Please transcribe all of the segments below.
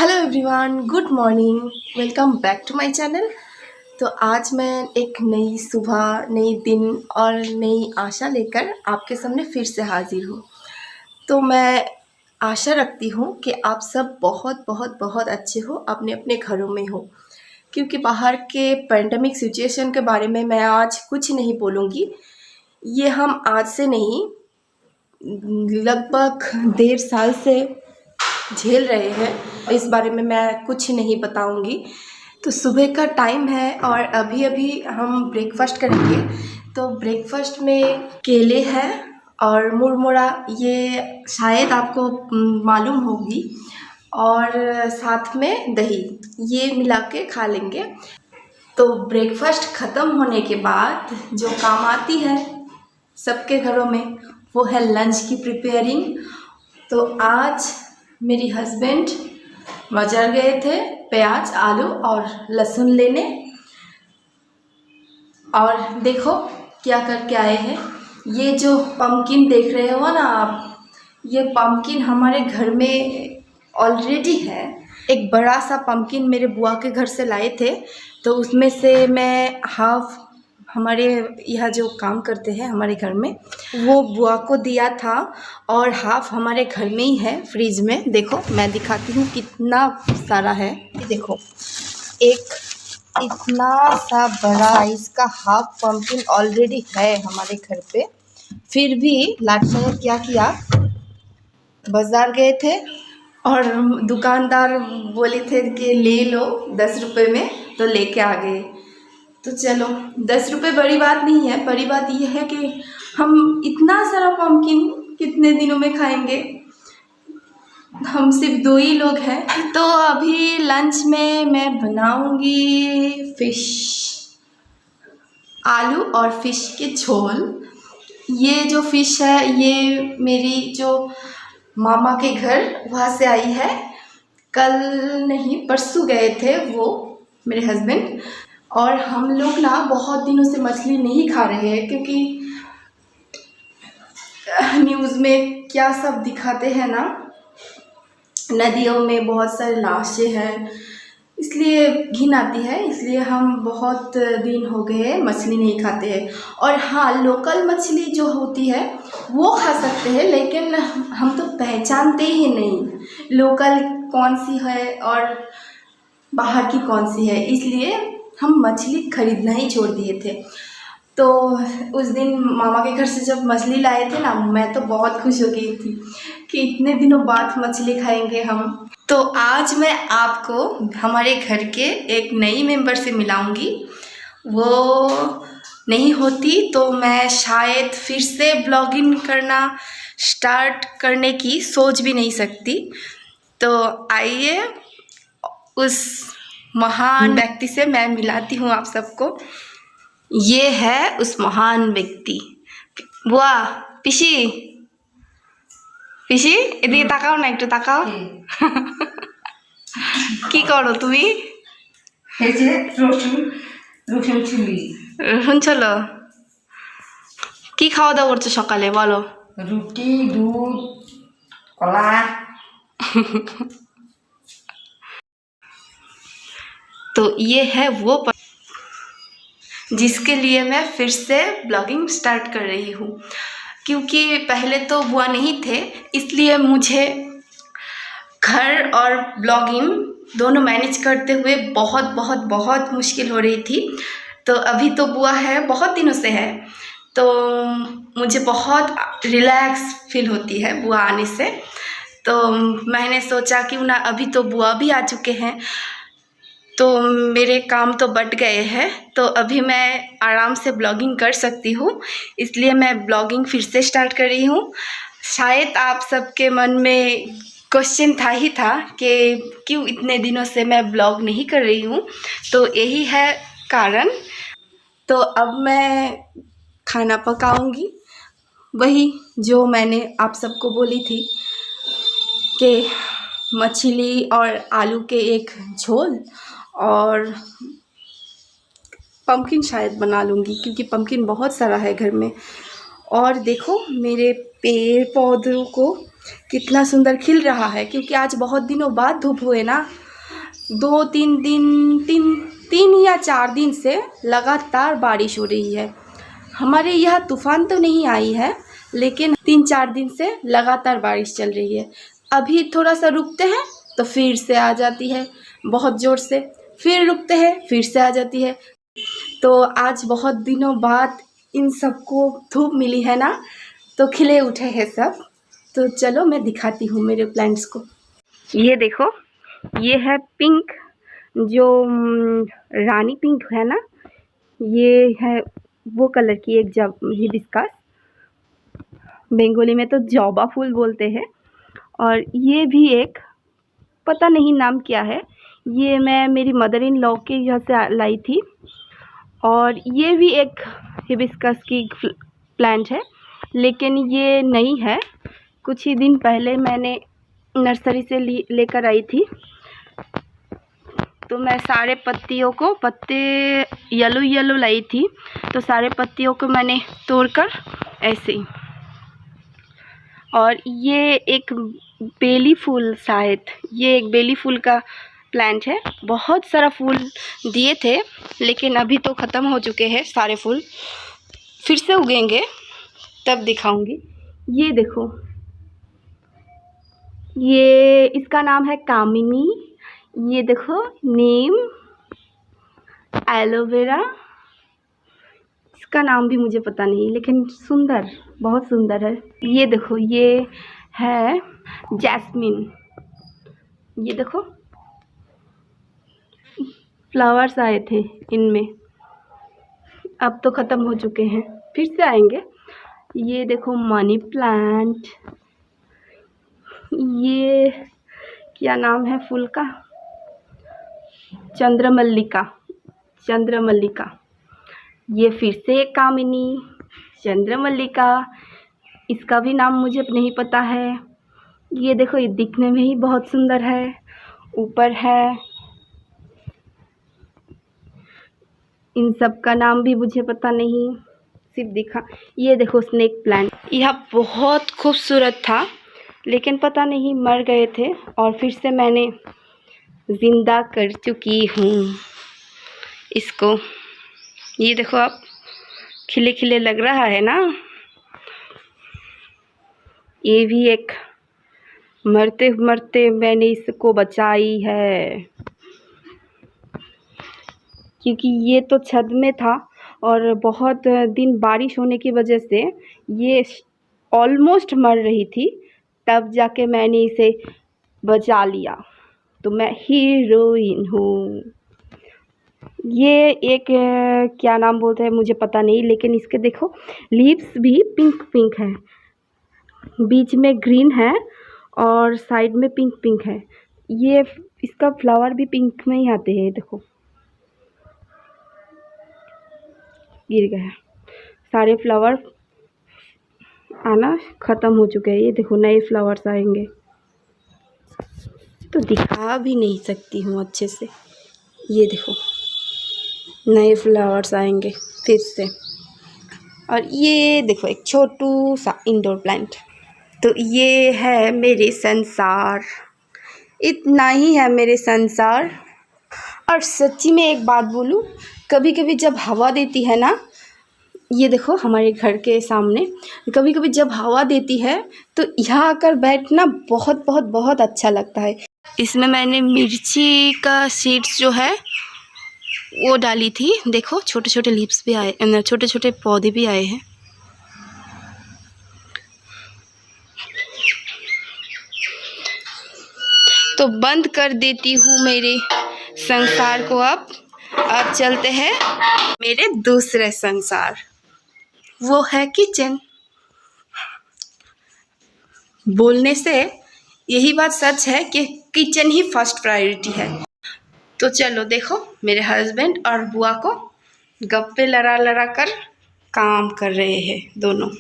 Hello everyone, good morning. Welcome back to my channel. तो आज मैं एक नई सुबह, नई दिन और नई आशा लेकर आपके सामने फिर से हाजिर हूँ। तो मैं आशा रखती हूँ कि आप सब बहुत बहुत बहुत अच्छे हो, अपने अपने घरों में हो। क्योंकि बाहर के पैंडमिक सिचुएशन के बारे में मैं आज कुछ नहीं बोलूँगी। ये हम आज से नहीं, लगभग 1.5 साल से झेल रहे हैं। इस बारे में मैं कुछ नहीं बताऊंगी। तो सुबह का टाइम है और अभी अभी हम ब्रेकफास्ट करेंगे। तो ब्रेकफास्ट में केले हैं और मुरमुरा, ये शायद आपको मालूम होगी, और साथ में दही, ये मिला के खा लेंगे। तो ब्रेकफास्ट ख़त्म होने के बाद जो काम आती है सबके घरों में, वो है लंच की प्रिपेयरिंग। तो आज मेरी हस्बैंड बाज़ार गए थे प्याज, आलू और लहसुन लेने, और देखो क्या करके आए हैं। ये जो पम्पकिन देख रहे हो ना आप, ये पम्पकिन हमारे घर में ऑलरेडी है। एक बड़ा सा पम्पकिन मेरे बुआ के घर से लाए थे, तो उसमें से मैं हाफ, हमारे यहाँ जो काम करते हैं हमारे घर में, वो बुआ को दिया था, और हाफ हमारे घर में ही है फ्रिज में। देखो मैं दिखाती हूँ कितना सारा है। ये देखो, एक इतना सा बड़ा साइज का हाफ पम्पकिन ऑलरेडी है हमारे घर पे। फिर भी लाडसा ने क्या किया, बाज़ार गए थे और दुकानदार बोले थे कि ले लो 10 रुपये में, तो लेके आ गए। तो चलो, 10 रुपये बड़ी बात नहीं है। बड़ी बात यह है कि हम इतना सारा पम्पकिन कितने दिनों में खाएंगे। हम सिर्फ 2 ही लोग हैं। तो अभी लंच में मैं बनाऊंगी फ़िश, आलू और फ़िश के झोल। ये जो फ़िश है, ये मेरी जो मामा के घर वहाँ से आई है। कल नहीं, परसों गए थे वो मेरे हस्बैंड, और हम लोग ना बहुत दिनों से मछली नहीं खा रहे हैं, क्योंकि न्यूज़ में क्या सब दिखाते हैं ना, नदियों में बहुत सारे लाशें हैं, इसलिए घिन आती है। इसलिए हम बहुत दिन हो गए मछली नहीं खाते हैं। और हाँ, लोकल मछली जो होती है वो खा सकते हैं, लेकिन हम तो पहचानते ही नहीं लोकल कौन सी है और बाहर की कौन सी है, इसलिए हम मछली खरीदना ही छोड़ दिए थे। तो उस दिन मामा के घर से जब मछली लाए थे ना, मैं तो बहुत खुश हो गई थी कि इतने दिनों बाद मछली खाएंगे हम। तो आज मैं आपको हमारे घर के एक नई मेंबर से मिलाऊंगी। वो नहीं होती तो मैं शायद फिर से ब्लॉगिंग करना स्टार्ट करने की सोच भी नहीं सकती। तो आइए उस महान व्यक्ति से मैं मिलाती हूँ आप सबको। ये है उस महान व्यक्ति। वाह पिसी, পিসি এদিকে তাকাও না, একটু তাকাও। কি করো তুমি? এই যে রসুন রসুন চিলি, রসুন চলো। কি খাওয়া দাওয়া করছো সকালে বলো? রুটি, দুধ, কলা। तो ये है वो जिसके लिए मैं फिर से ब्लॉगिंग स्टार्ट कर रही हूँ। क्योंकि पहले तो बुआ नहीं थे, इसलिए मुझे घर और ब्लॉगिंग दोनों मैनेज करते हुए बहुत बहुत बहुत मुश्किल हो रही थी। तो अभी तो बुआ है, बहुत दिनों से है, तो मुझे बहुत रिलैक्स फील होती है बुआ आने से। तो मैंने सोचा क्यों ना, अभी तो बुआ भी आ चुके हैं, तो मेरे काम तो बट गए हैं, तो अभी मैं आराम से ब्लॉगिंग कर सकती हूँ, इसलिए मैं ब्लॉगिंग फिर से स्टार्ट कर रही हूँ। शायद आप सबके मन में क्वेश्चन था ही था कि क्यों इतने दिनों से मैं ब्लॉग नहीं कर रही हूँ, तो यही है कारण। तो अब मैं खाना पकाऊंगी, वही जो मैंने आप सबको बोली थी कि मछली और आलू के एक झोल, और पम्पकिन शायद बना लूँगी, क्योंकि पम्पकिन बहुत सारा है घर में। और देखो मेरे पेड़ पौधों को कितना सुंदर खिल रहा है, क्योंकि आज बहुत दिनों बाद धूप हुए ना, 2-3 दिन 3 या 4 दिन से लगातार बारिश हो रही है। हमारे यहाँ तूफान तो नहीं आई है, लेकिन 3-4 दिन से लगातार बारिश चल रही है। अभी थोड़ा सा रुकते हैं तो फिर से आ जाती है बहुत ज़ोर से, फिर रुकते हैं फिर से आ जाती है। तो आज बहुत दिनों बाद इन सबको धूप मिली है ना, तो खिले उठे हैं सब। तो चलो मैं दिखाती हूँ मेरे प्लांट्स को। ये देखो, ये है पिंक, जो रानी पिंक है ना, ये है वो कलर की एक हिबिस्कस, बंगाली में तो जौबा फूल बोलते हैं। और ये भी एक, पता नहीं नाम क्या है, ये मैं मेरी मदर इन लॉ के यहाँ से लाई थी। और ये भी एक हिबिस्कस की प्लांट है, लेकिन ये नई है, कुछ ही दिन पहले मैंने नर्सरी से लेकर आई थी। तो मैं सारे पत्ते येलो लाई थी, तो सारे पत्तियों को मैंने तोड़कर ऐसे ही। और ये एक बेली फूल, शायद ये एक बेली फूल का प्लांट है। बहुत सारा फूल दिए थे, लेकिन अभी तो ख़त्म हो चुके हैं सारे फूल, फिर से उगेंगे तब दिखाऊंगी। ये देखो, ये इसका नाम है कामिनी। ये देखो, नीम, एलोवेरा, इसका नाम भी मुझे पता नहीं, लेकिन सुंदर, बहुत सुंदर है। ये देखो, ये है जैस्मिन। ये देखो, फ्लावर्स आए थे इनमें, अब तो ख़त्म हो चुके हैं, फिर से आएंगे। ये देखो मनी प्लांट, ये क्या नाम है फूल का, चंद्रमल्लिका। ये फिर से एक कामिनी, चंद्रमल्लिका, इसका भी नाम मुझे नहीं पता है। ये देखो, ये दिखने में ही बहुत सुंदर है, ऊपर है, इन सब का नाम भी मुझे पता नहीं, सिर्फ दिखा। ये देखो स्नेक प्लांट, यह बहुत खूबसूरत था, लेकिन पता नहीं मर गए थे, और फिर से मैंने ज़िंदा कर चुकी हूँ इसको। ये देखो, आप खिले खिले लग रहा है ना। ये भी एक मरते मरते मैंने इसको बचाई है, क्योंकि ये तो छत में था और बहुत दिन बारिश होने की वजह से ये ऑलमोस्ट मर रही थी, तब जाके मैंने इसे बचा लिया। तो मैं हीरोइन हूँ। ये एक क्या नाम बोलते हैं मुझे पता नहीं, लेकिन इसके देखो लीव्स भी पिंक पिंक है, बीच में ग्रीन है और साइड में पिंक पिंक है। ये इसका फ्लावर भी पिंक में ही आते हैं। देखो, गिर गया, सारे फ्लावर आना ख़त्म हो चुके हैं। ये देखो, नए फ्लावर्स आएंगे, तो दिखा भी नहीं सकती हूँ अच्छे से। ये देखो, नए फ्लावर्स आएंगे फिर से। और ये देखो, एक छोटू सा इंडोर प्लांट। तो ये है मेरे संसार, इतना ही है मेरे संसार। और सच्ची में एक बात बोलूँ, कभी कभी जब हवा देती है ना, ये देखो हमारे घर के सामने कभी कभी जब हवा देती है तो यहाँ आकर बैठना बहुत बहुत बहुत अच्छा लगता है। इसमें मैंने मिर्ची का सीड्स जो है वो डाली थी। देखो, छोटे छोटे लीव्स भी आए, छोटे छोटे पौधे भी आए हैं। तो बंद कर देती हूँ मेरे संसार को। अब चलते हैं मेरे दूसरे संसार, वो है किचन। बोलने से यही बात सच है कि किचन ही फर्स्ट प्रायोरिटी है। तो चलो देखो, मेरे हस्बैंड और बुआ को गप्पे लड़ा लड़ा कर काम कर रहे हैं दोनों।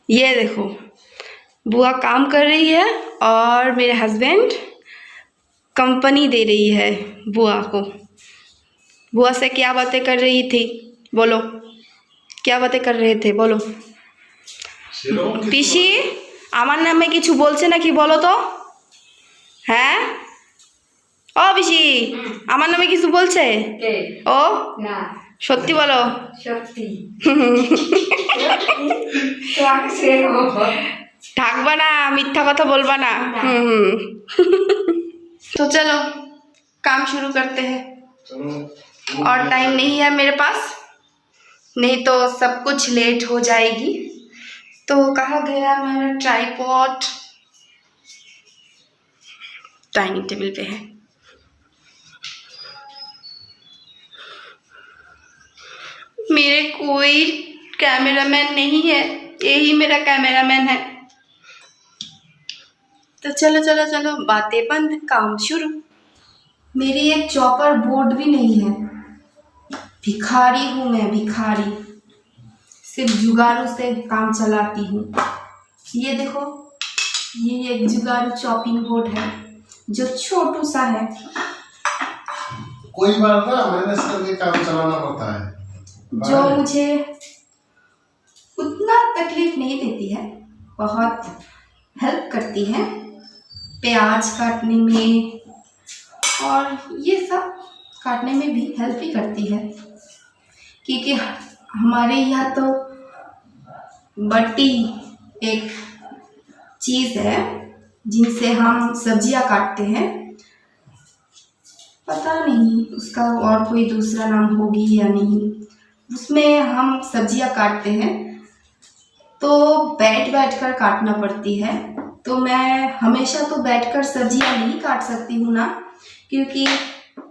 ये देखो, बुआ काम कर रही है और मेरे हस्बैंड कंपनी दे रही है बुआ को। बुआ से क्या बातें कर रही थी, बोलो, क्या बातें कर रहे थे, बोलो। पीसी, আমার নামে কিছু বলছে নাকি বলো তো? হ্যাঁ ও পিসি, আমার নামে কিছু বলছে? কে? ও না, সত্যি বলো। সত্যি। তোমাকে শেখাবো। ঢাকবা না, মিথ্যা কথা बोलबा ना। ना। तो चलो काम शुरू करते हैं। और टाइम नहीं है मेरे पास, नहीं तो सब कुछ लेट हो जाएगी। तो कहाँ गया मेरा ट्राइपॉड? डाइनिंग टेबल पे है। मेरे कोई कैमरामैन नहीं है, यही मेरा कैमरामैन है। तो चलो चलो चलो, बातें बंद, काम शुरू। मेरी एक चॉपर बोर्ड भी नहीं है। भिखारी हूँ मैं, भिखारी। सिर्फ जुगाड़ू से काम चलाती हूँ। ये देखो, ये एक जुगाड़ू चॉपिंग बोर्ड है जो छोटू सा है। कोई बार ना मैनेज करके काम चलाना पड़ता है, जो मुझे उतना तकलीफ नहीं देती है, बहुत हेल्प करती है प्याज काटने में, और ये सब काटने में भी हेल्प ही करती है। क्योंकि हमारे यहाँ तो बट्टी एक चीज़ है जिनसे हम सब्जियां काटते हैं। पता नहीं उसका और कोई दूसरा नाम होगी या नहीं। उसमें हम सब्जियां काटते हैं तो बैठ कर काटना पड़ती है। तो मैं हमेशा तो बैठकर सब्जियां नहीं काट सकती हूँ ना, क्योंकि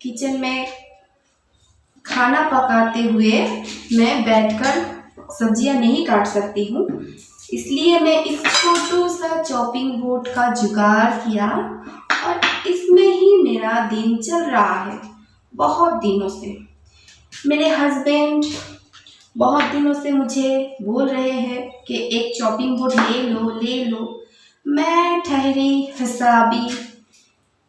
किचन में खाना पकाते हुए मैं बैठकर सब्जियां नहीं काट सकती हूँ। इसलिए मैं इस छोटू सा चॉपिंग बोर्ड का जुगाड़ किया और इसमें ही मेरा दिन चल रहा है बहुत दिनों से। मेरे हस्बैंड बहुत दिनों से मुझे बोल रहे हैं कि एक चॉपिंग बोर्ड ले लो ले लो। मैं ठहरी हिसाबी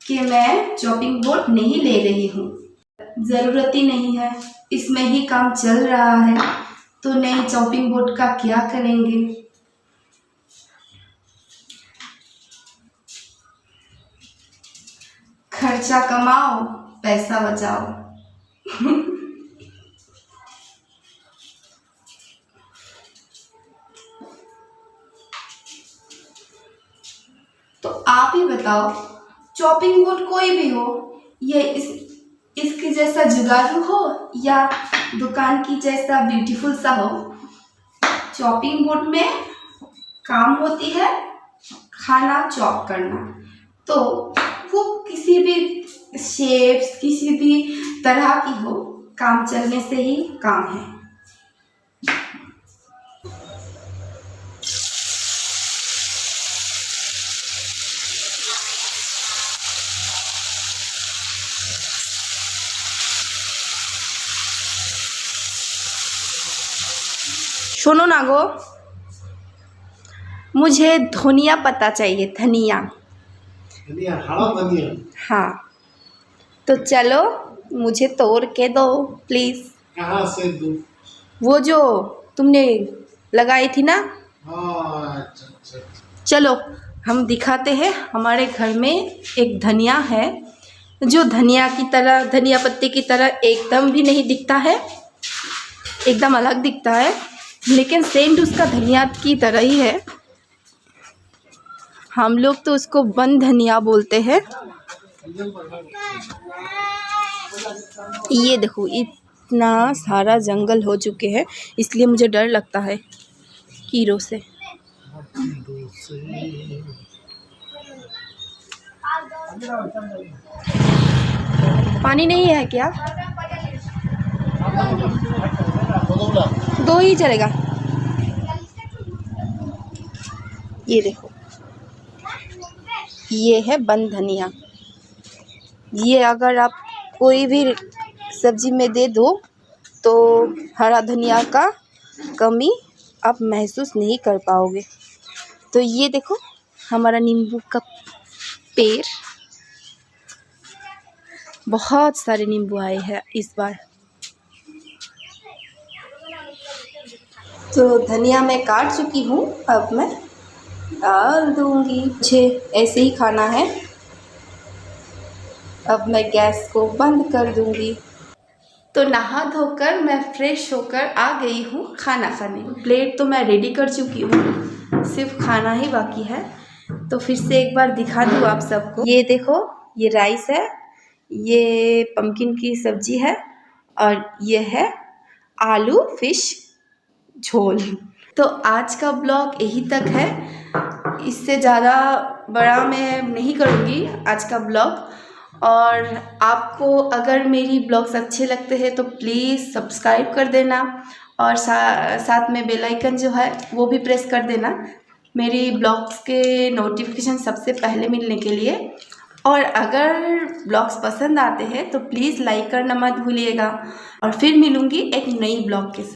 कि मैं चॉपिंग बोर्ड नहीं ले रही हूँ, ज़रूरत ही नहीं है, इसमें ही काम चल रहा है। तो नई चॉपिंग बोर्ड का क्या करेंगे? खर्चा कमाओ, पैसा बचाओ। तो आप ही बताओ, चॉपिंग बोर्ड कोई भी हो, ये इसके जैसा जुगाड़ू हो या दुकान की जैसा ब्यूटीफुल सा हो, चॉपिंग बोर्ड में काम होती है खाना चॉप करना। तो वो किसी भी शेप्स, किसी भी तरह की हो, काम चलने से ही काम है। सुनो ना गो, मुझे धनिया पत्ता चाहिए, धनिया। धनिया, हरा धनिया। हाँ, तो चलो मुझे तोड़ के दो प्लीज़। कहाँ से दूँ? वो जो तुमने लगाई थी ना। हाँ, अच्छा। चलो हम दिखाते हैं। हमारे घर में एक धनिया है जो धनिया की तरह, धनिया पत्ते की तरह एकदम भी नहीं दिखता है, एकदम अलग दिखता है, लेकिन सेंट उसका धनिया की तरह ही है। हम लोग तो उसको वन धनिया बोलते हैं। ये देखो, इतना सारा जंगल हो चुके हैं, इसलिए मुझे डर लगता है कीड़ों से। पानी नहीं है क्या? दो ही चलेगा। ये देखो, ये है बंद धनिया। ये अगर आप कोई भी सब्जी में दे दो तो हरा धनिया का कमी आप महसूस नहीं कर पाओगे। तो ये देखो हमारा नींबू का पेड़, बहुत सारे नींबू आए हैं इस बार। तो धनिया मैं काट चुकी हूँ। अब मैं डाल दूँगी। मुझे ऐसे ही खाना है। अब मैं गैस को बंद कर दूँगी। तो नहा धोकर मैं फ्रेश होकर आ गई हूँ खाना खाने। प्लेट तो मैं रेडी कर चुकी हूँ, सिर्फ खाना ही बाकी है। तो फिर से एक बार दिखा दूँ आप सबको। ये देखो, ये राइस है, ये पम्पकिन की सब्जी है और ये है आलू फिश झोल। तो आज का ब्लॉग यही तक है, इससे ज़्यादा बड़ा मैं नहीं करूँगी आज का ब्लॉग। और आपको अगर मेरी ब्लॉग्स अच्छे लगते हैं तो प्लीज़ सब्सक्राइब कर देना और साथ में बेल आइकन जो है वो भी प्रेस कर देना मेरी ब्लॉग्स के नोटिफिकेशन सबसे पहले मिलने के लिए। और अगर ब्लॉग्स पसंद आते हैं तो प्लीज़ लाइक करना मत भूलिएगा। और फिर मिलूँगी एक नई ब्लॉग के साथ।